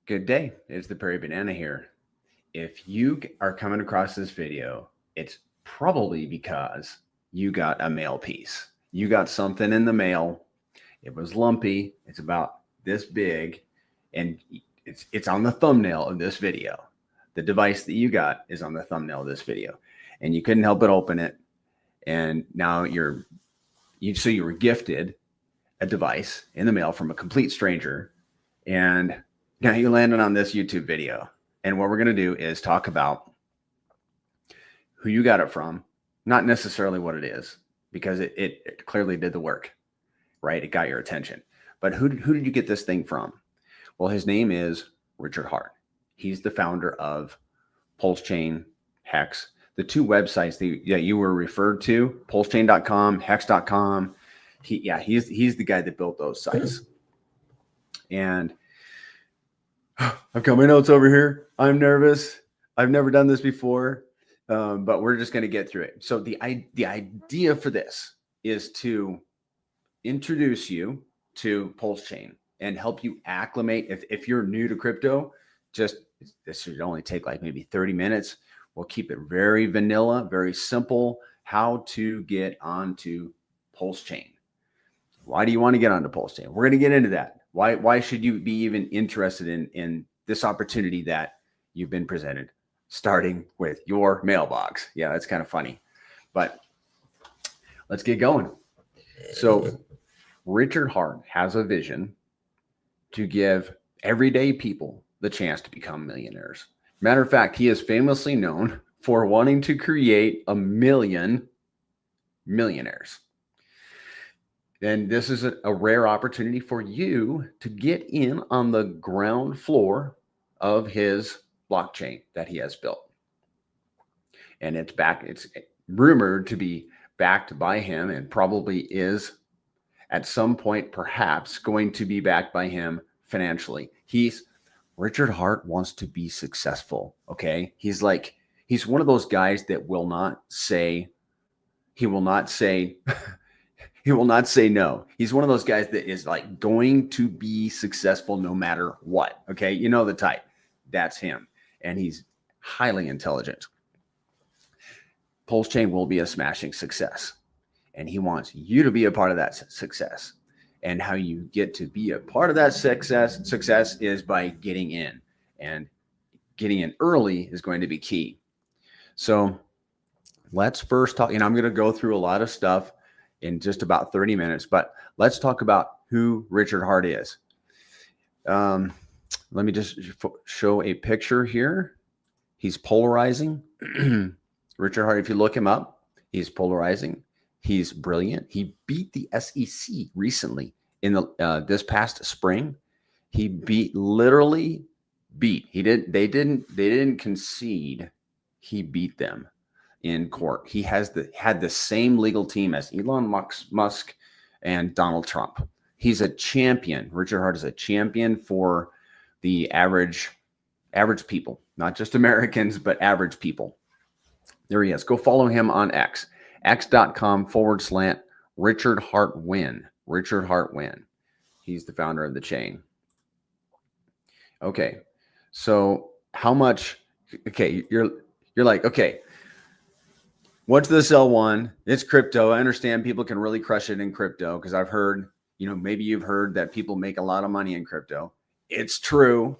Good day. It's the Prairie Banana here. If you are coming across this video, it's probably because you got a mail piece. You got something in the mail. It was lumpy. It's about this big, and it's on the thumbnail of this video. The device that you got is on the thumbnail of this video, and you couldn't help but open it. And now you were gifted a device in the mail from a complete stranger, and now you landed on this YouTube video. And what we're going to do is talk about who you got it from, not necessarily what it is, because it clearly did the work, right? It got your attention. But who did you get this thing from? Well, his name is Richard Hart. He's the founder of PulseChain Hex, the two websites that you were referred to, pulsechain.com, hex.com. He's the guy that built those sites. And I've got my notes over here. I'm nervous. I've never done this before, but we're just going to get through it. So the idea for this is to introduce you to PulseChain and help you acclimate. If you're new to crypto, this should only take like maybe 30 minutes. We'll keep it very vanilla, very simple. How to get onto PulseChain. Why do you want to get onto PulseChain? We're going to get into that. Why should you be even interested in this opportunity that you've been presented, starting with your mailbox? Yeah, that's kind of funny, but let's get going. So Richard Hart has a vision to give everyday people the chance to become millionaires. Matter of fact, he is famously known for wanting to create 1 million millionaires. And this is a rare opportunity for you to get in on the ground floor of his blockchain that he has built. And it's rumored to be backed by him, and probably is at some point perhaps going to be backed by him financially. Richard Hart wants to be successful. Okay. He's one of those guys that will not say he will not say no. He's one of those guys that is like going to be successful no matter what. Okay. You know the type. That's him. And he's highly intelligent. PulseChain will be a smashing success. And he wants you to be a part of that success. And how you get to be a part of that success is by getting in. And getting in early is going to be key. So let's first talk. I'm going to go through a lot of stuff in just about 30 minutes, but let's talk about who Richard Hart is. Let me just show a picture here. He's polarizing. Richard Hart, if you look him up, he's polarizing. He's brilliant. He beat the SEC recently in this past spring. He literally beat. They didn't concede. He beat them in court. He had the same legal team as Elon Musk and Donald Trump. He's a champion. Richard Hart is a champion for the average people, not just Americans, but average people. There he is. Go follow him on X, x.com/Richard Hart Win. Richard Hart Win. He's the founder of the chain. Okay. So how much, okay, you're like, okay, what's the L1? It's crypto. I understand people can really crush it in crypto because I've heard, maybe you've heard that people make a lot of money in crypto. It's true.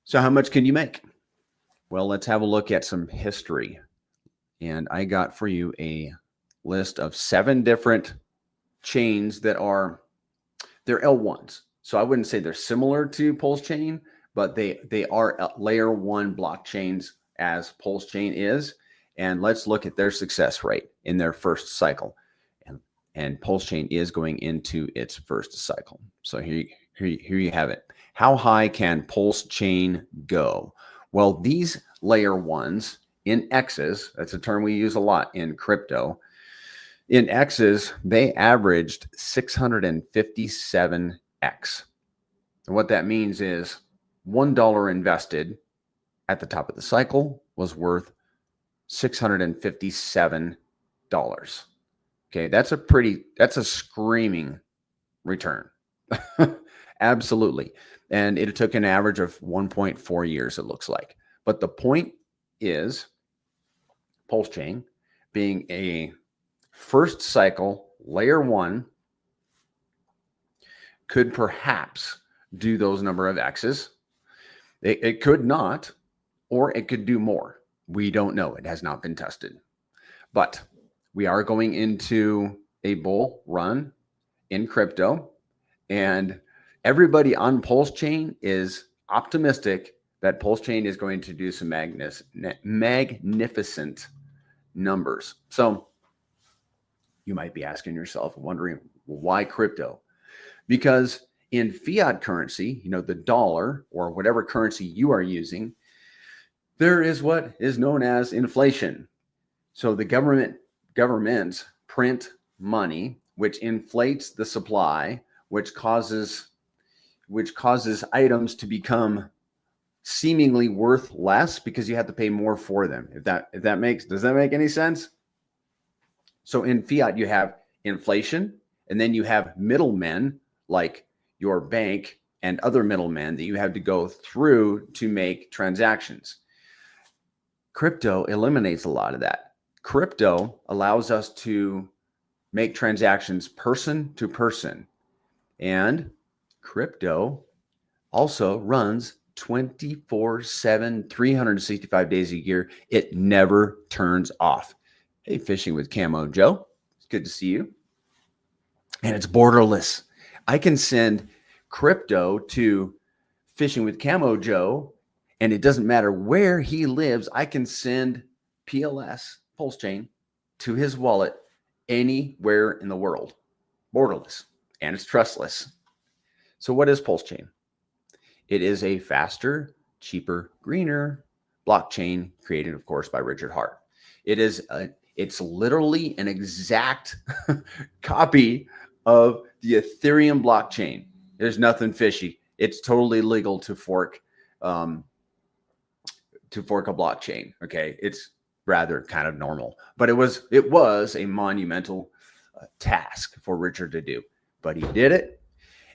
So how much can you make? Well, let's have a look at some history. And I got for you a list of 7 different chains they're L1s. So I wouldn't say they're similar to PulseChain, but they are layer 1 blockchains as PulseChain is. And let's look at their success rate in their first cycle. And PulseChain is going into its first cycle. So here you have it. How high can PulseChain go? Well, these layer 1s in X's, that's a term we use a lot in crypto. In X's, they averaged 657X. And what that means is $1 invested at the top of the cycle was worth $657. Okay, that's a screaming return. Absolutely. And it took an average of 1.4 years, it looks like. But the point is, PulseChain being a first cycle layer 1 could perhaps do those number of X's. It could not, or it could do more. We don't know. It has not been tested. But we are going into a bull run in crypto, and everybody on PulseChain is optimistic that PulseChain is going to do some magnificent numbers. So you might be asking yourself, wondering, why crypto? Because in fiat currency, the dollar or whatever currency you are using, there is what is known as inflation. So the governments print money, which inflates the supply, which causes items to become seemingly worth less because you have to pay more for them. Does that make any sense? So in fiat, you have inflation, and then you have middlemen like your bank and other middlemen that you have to go through to make transactions. Crypto eliminates a lot of that. Crypto allows us to make transactions person to person. And crypto also runs 24/7, 365 days a year. It never turns off. Hey, Fishing with Camo Joe. It's good to see you. And it's borderless. I can send crypto to Fishing with Camo Joe, and it doesn't matter where he lives. I can send PLS, PulseChain, to his wallet anywhere in the world. Borderless. And it's trustless. So what is PulseChain? It is a faster, cheaper, greener blockchain created, of course, by Richard Hart. It's literally an exact copy of the Ethereum blockchain. There's nothing fishy. It's totally legal to fork a blockchain. Okay, it's rather kind of normal, but it was a monumental task for Richard to do, but he did it.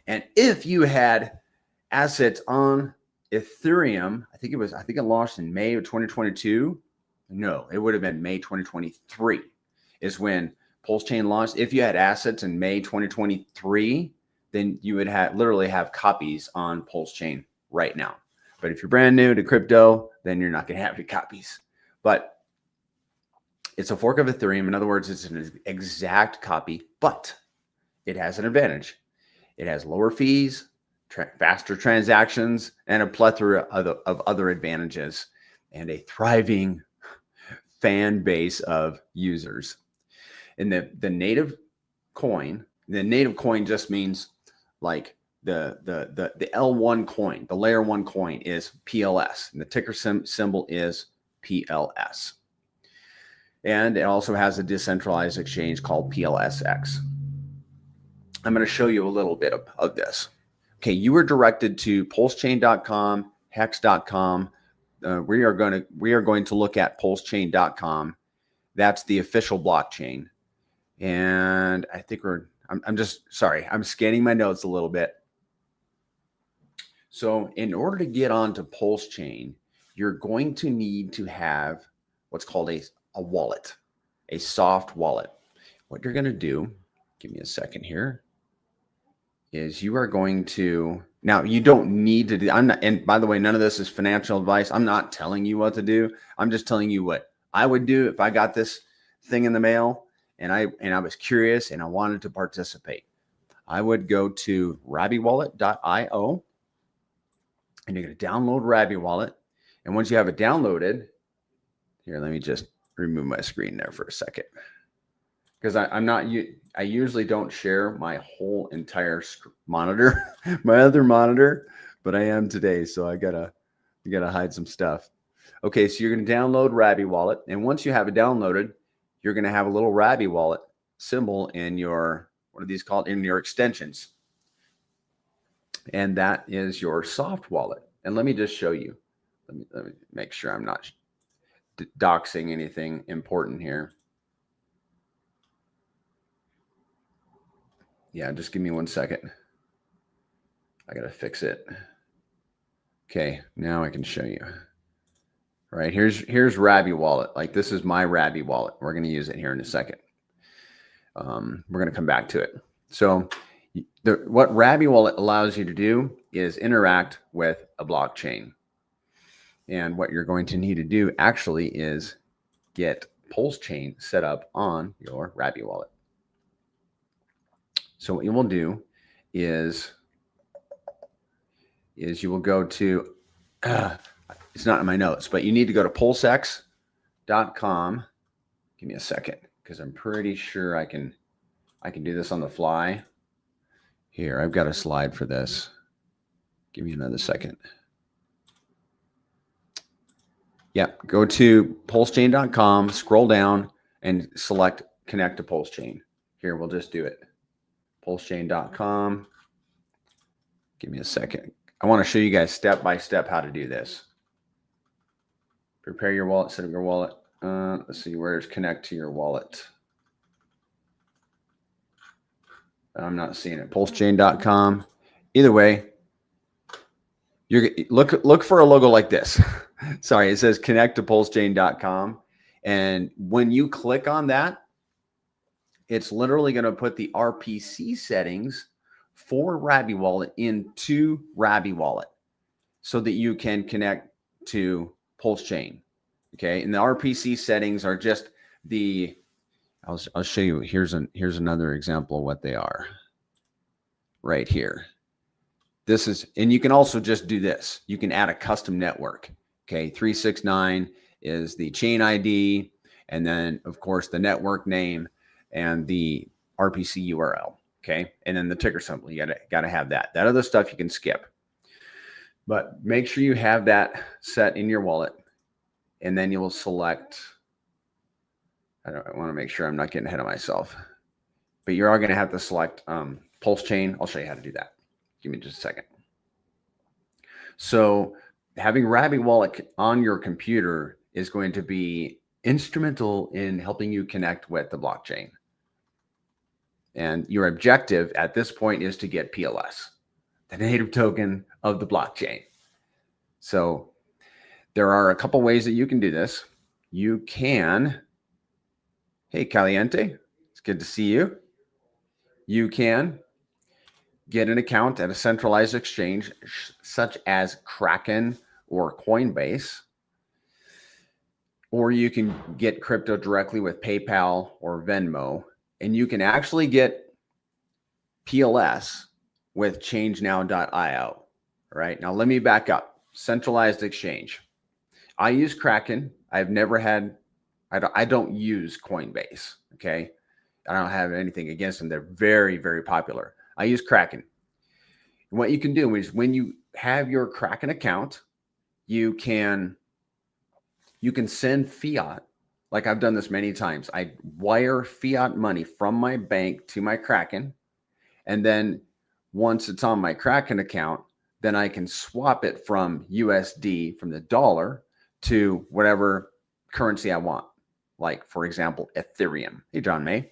And if you had assets on Ethereum, I think it launched in May of 2022. No, it would have been May 2023 is when PulseChain launched. If you had assets in May 2023, then you would literally have copies on PulseChain right now. But if you're brand new to crypto, then you're not going to have any copies. But it's a fork of Ethereum. In other words, it's an exact copy, but it has an advantage. It has lower fees, faster transactions, and a plethora of other advantages, and a thriving fan base of users. And the native coin just means like the L1 coin, the layer 1 coin is PLS, and the ticker symbol is PLS. And it also has a decentralized exchange called PLSX. I'm going to show you a little bit of this. Okay, you were directed to pulsechain.com, hex.com. We are going to look at pulsechain.com. That's the official blockchain. And I think I'm scanning my notes a little bit. So in order to get onto PulseChain, you're going to need to have what's called a wallet, a soft wallet. What you're going to do, give me a second here, is you are going to, now you don't need to do, and by the way, none of this is financial advice. I'm not telling you what to do. I'm just telling you what I would do if I got this thing in the mail and I was curious and I wanted to participate. I would go to rabbywallet.io and you're going to download Rabby Wallet. And once you have it downloaded, here, let me just remove my screen there for a second. Because I usually don't share my whole entire monitor, my other monitor, but I am today, so I gotta hide some stuff. Okay, so you're gonna download Rabby Wallet, and once you have it downloaded, you're gonna have a little Rabby Wallet symbol in your, what are these called, in your extensions, and that is your soft wallet. And let me just show you. Let me make sure I'm not doxing anything important here. Yeah, just give me 1 second. I got to fix it. Okay, now I can show you. Right, here's Rabby Wallet. Like this is my Rabby Wallet. We're going to use it here in a second. We're going to come back to it. So what Rabby Wallet allows you to do is interact with a blockchain. And what you're going to need to do actually is get PulseChain set up on your Rabby Wallet. So what you will do is you will go to, it's not in my notes, but you need to go to pulsex.com. Give me a second, because I'm pretty sure I can do this on the fly. Here, I've got a slide for this. Give me another second. Yeah, go to pulsechain.com, scroll down, and select connect to PulseChain. Here, we'll just do it. Pulsechain.com. Give me a second. I want to show you guys step by step how to do this. Prepare your wallet, set up your wallet. Let's see, where's connect to your wallet? I'm not seeing it. Pulsechain.com. Either way, you're look for a logo like this. Sorry, it says connect to pulsechain.com. And when you click on that, it's literally going to put the RPC settings for Rabby Wallet into Rabby Wallet so that you can connect to PulseChain. Okay. And the RPC settings are just the, I'll show you. Here's another example of what they are right here. This is, and you can also just do this. You can add a custom network. Okay. 369 is the chain ID. And then of course the network name and the RPC URL. Okay. And then the ticker symbol, you gotta have that. That other stuff you can skip, but make sure you have that set in your wallet. And then you will select, I want to make sure I'm not getting ahead of myself, but you're all going to have to select PulseChain. I'll show you how to do that. Give me just a second. So having Rabby Wallet on your computer is going to be instrumental in helping you connect with the blockchain. And your objective at this point is to get PLS, the native token of the blockchain. So there are a couple ways that you can do this. You can, hey, Caliente, it's good to see you. You can get an account at a centralized exchange such as Kraken or Coinbase, or you can get crypto directly with PayPal or Venmo, and you can actually get PLS with ChangeNow.io. Right now, let me back up. Centralized exchange. I use Kraken. I've never had, I don't use Coinbase. Okay. I don't have anything against them. They're very, very popular. I use Kraken. And what you can do is when you have your Kraken account, you can send fiat. Like I've done this many times. I wire fiat money from my bank to my Kraken. And then once it's on my Kraken account, then I can swap it from USD, from the dollar, to whatever currency I want. Like, for example, Ethereum. Hey, John May.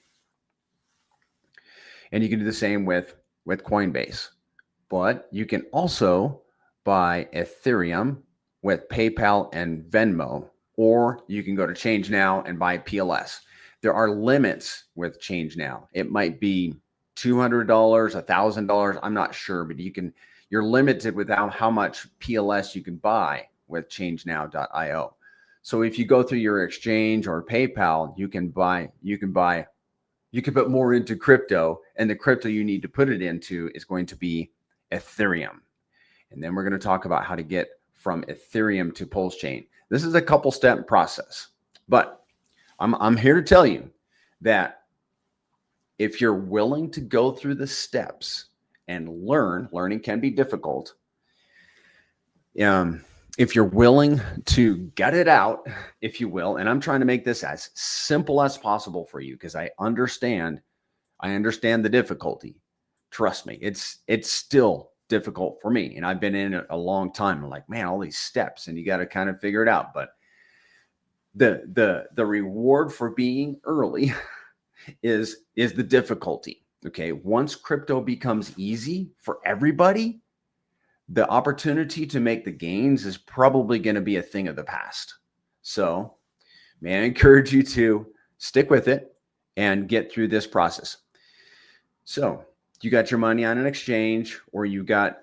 And you can do the same with Coinbase. But you can also buy Ethereum with PayPal and Venmo, or you can go to Change Now and buy PLS. There are limits with Change Now. It might be $200, $1,000. I'm not sure, but you're limited with how much PLS you can buy with ChangeNow.io. So if you go through your exchange or PayPal, you can put more into crypto, and the crypto you need to put it into is going to be Ethereum. And then we're going to talk about how to get from Ethereum to PulseChain. This is a couple step process, but I'm here to tell you that if you're willing to go through the steps and learning can be difficult. If you're willing to gut it out, if you will, and I'm trying to make this as simple as possible for you because I understand the difficulty. Trust me, it's still difficult for me, and I've been in it a long time. I'm like, man, all these steps, and you got to kind of figure it out. But the reward for being early is the difficulty. Okay, once crypto becomes easy for everybody, the opportunity to make the gains is probably going to be a thing of the past. So may I encourage you to stick with it and get through this process. So you got your money on an exchange, or you got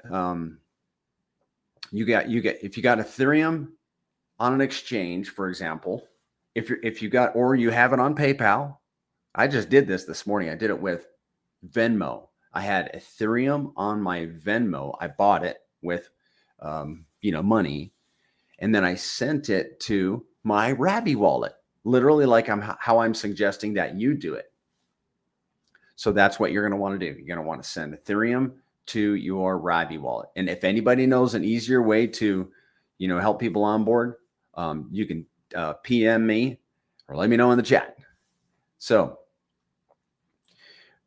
if you got Ethereum on an exchange, for example, if you got, or you have it on PayPal. I just did this morning. I did it with Venmo. I had Ethereum on my Venmo. I bought it with money, and then I sent it to my Rabby wallet, literally like how I'm suggesting that you do it. So that's what you're going to want to do. You're going to want to send Ethereum to your Rabby wallet. And if anybody knows an easier way to, help people onboard, you can PM me or let me know in the chat. So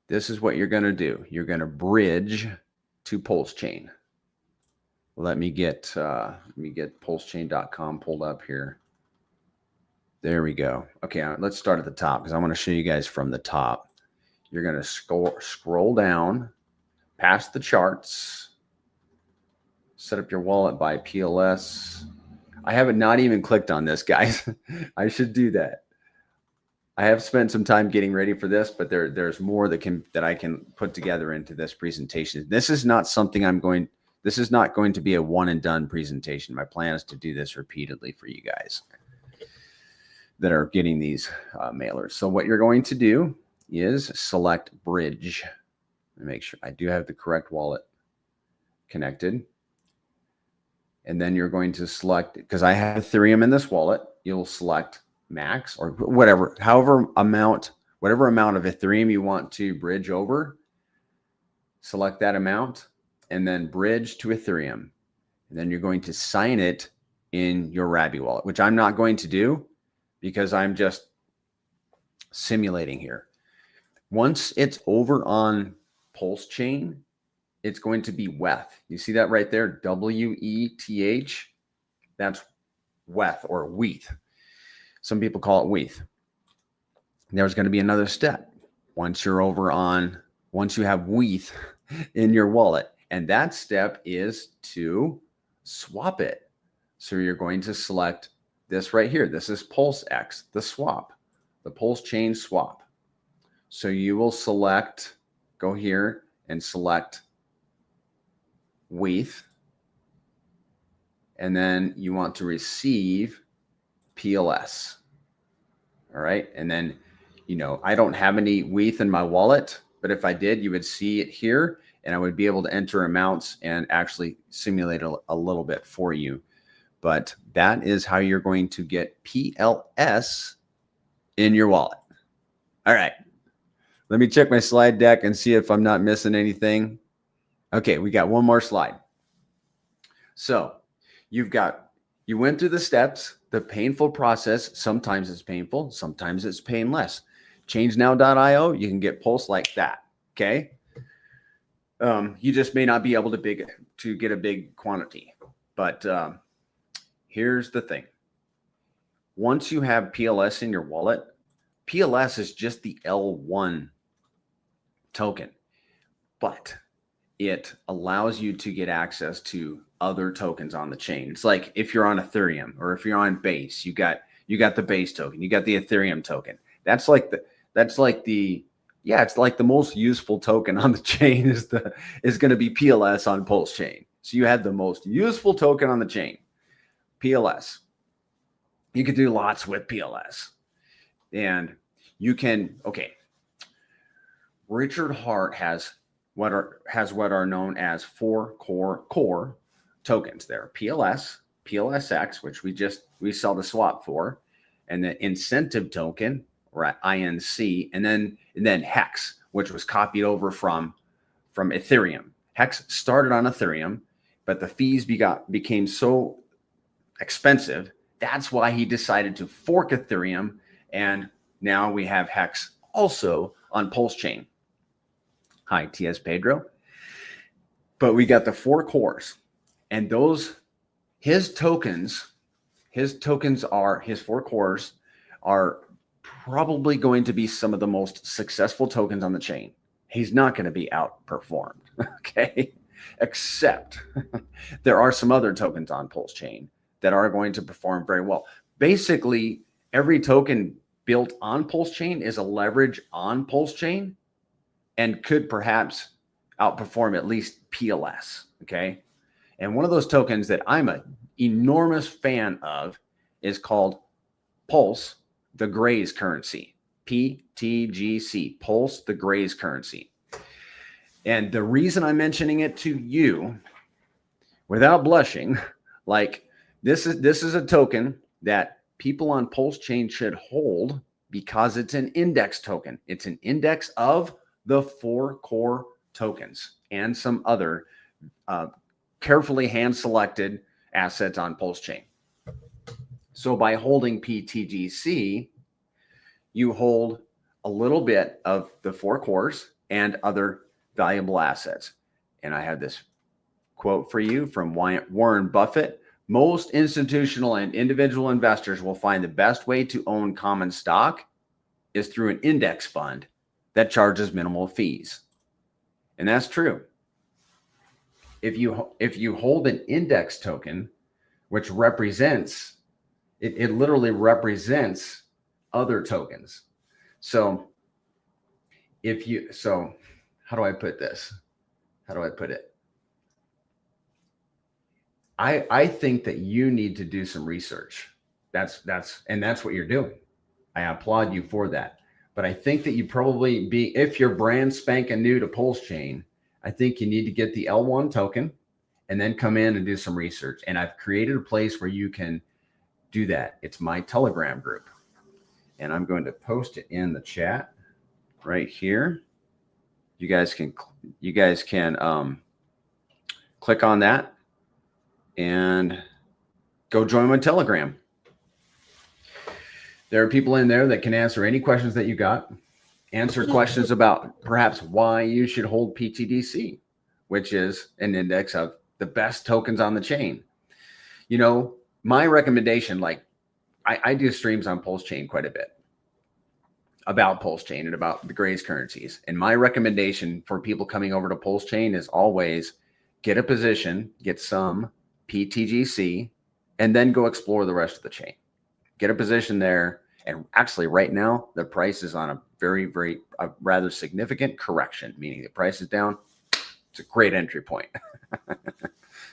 this is what you're going to do. You're going to bridge to PulseChain. Let me get pulsechain.com pulled up here. There we go. Okay, let's start at the top because I want to show you guys from the top. You're going to scroll down past the charts. Set up your wallet by PLS. I haven't not even clicked on this, guys. I should do that. I have spent some time getting ready for this, but there's more that I can put together into this presentation. This is not something this is not going to be a one and done presentation. My plan is to do this repeatedly for you guys that are getting these mailers. So what you're going to do is select bridge. Make sure I do have the correct wallet connected. And then you're going to select, because I have Ethereum in this wallet, you'll select max or whatever amount of Ethereum you want to bridge over. Select that amount and then bridge to Ethereum. And then you're going to sign it in your Rabby wallet, which I'm not going to do because I'm just simulating here. Once it's over on PulseChain, it's going to be WETH. You see that right there? WETH. That's WETH or WETH. Some people call it WETH. There's going to be another step once you have WETH in your wallet. And that step is to swap it. So you're going to select this right here. This is PulseX, the swap, the PulseChain swap. So you will go here and select WETH. And then you want to receive PLS. All right. And then, I don't have any WETH in my wallet, but if I did, you would see it here and I would be able to enter amounts and actually simulate a little bit for you. But that is how you're going to get PLS in your wallet. All right. Let me check my slide deck and see if I'm not missing anything. Okay, we got one more slide. So you went through the steps, the painful process. Sometimes it's painful, sometimes it's painless. ChangeNow.io, you can get Pulse like that. Okay. You just may not be able to get a big quantity. But here's the thing. Once you have PLS in your wallet, PLS is just the L1 token, but it allows you to get access to other tokens on the chain. It's like if you're on Ethereum or if you're on Base, you got the Base token, you got the Ethereum token. It's like the most useful token on the chain is going to be PLS on PulseChain. So you have the most useful token on the chain, PLS. You could do lots with PLS, and you can. Okay, Richard Hart has what are known as 4 core tokens. There, PLS, PLSX, which we sell the swap for, and the incentive token, or INC, and then Hex, which was copied over from Ethereum. Hex started on Ethereum, but the fees became so expensive. That's why he decided to fork Ethereum, and now we have Hex also on PulseChain. Hi, TS Pedro. But we got the 4 cores, and his 4 cores are probably going to be some of the most successful tokens on the chain. He's not going to be outperformed. Okay. except there are some other tokens on PulseChain that are going to perform very well. Basically, every token built on PulseChain is a leverage on PulseChain and could perhaps outperform at least PLS. Okay. And one of those tokens that I'm an enormous fan of is called Pulse, the Gray's currency, PTGC, Pulse, the Gray's currency. And the reason I'm mentioning it to you without blushing, like this is a token that people on PulseChain should hold because it's an index token. It's an index of the 4 core tokens and some other carefully hand-selected assets on PulseChain. So by holding PTGC, you hold a little bit of the 4 cores and other valuable assets. And I have this quote for you from Warren Buffett. Most institutional and individual investors will find the best way to own common stock is through an index fund that charges minimal fees. And that's true. If you hold an index token, which represents, it literally represents other tokens. So how do I put this? How do I put it? I think that you need to do some research. That's what you're doing. I applaud you for that. But I think that you probably if you're brand spanking new to PulseChain, I think you need to get the L1 token and then come in and do some research. And I've created a place where you can do that. It's my Telegram group. And I'm going to post it in the chat right here. You guys can click on that and go join my Telegram. There are people in there that can answer any questions that you got, answer questions about perhaps why you should hold PTDC, which is an index of the best tokens on the chain. You know, my recommendation, like I do streams on PulseChain quite a bit about PulseChain and about the Gray's currencies. And my recommendation for people coming over to PulseChain is always get a position, get some PTGC, and then go explore the rest of the chain. Get a position there. And actually right now, the price is on a rather significant correction, meaning the price is down. It's a great entry point.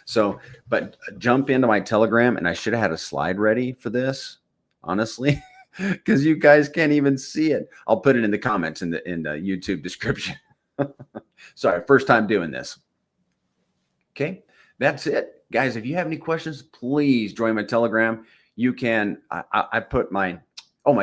So, but jump into my Telegram, and I should have had a slide ready for this, honestly, because you guys can't even see it. I'll put it in the comments in the YouTube description. Sorry, first time doing this. Okay, that's it. Guys, if you have any questions, please join my Telegram. You can, I put my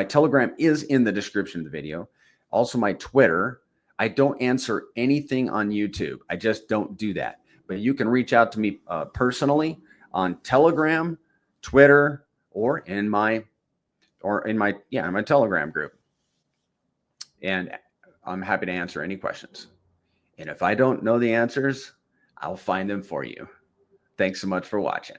Telegram is in the description of the video. Also my Twitter. I don't answer anything on YouTube. I just don't do that. But you can reach out to me personally on Telegram, Twitter, or in my Telegram group. And I'm happy to answer any questions. And if I don't know the answers, I'll find them for you. Thanks so much for watching.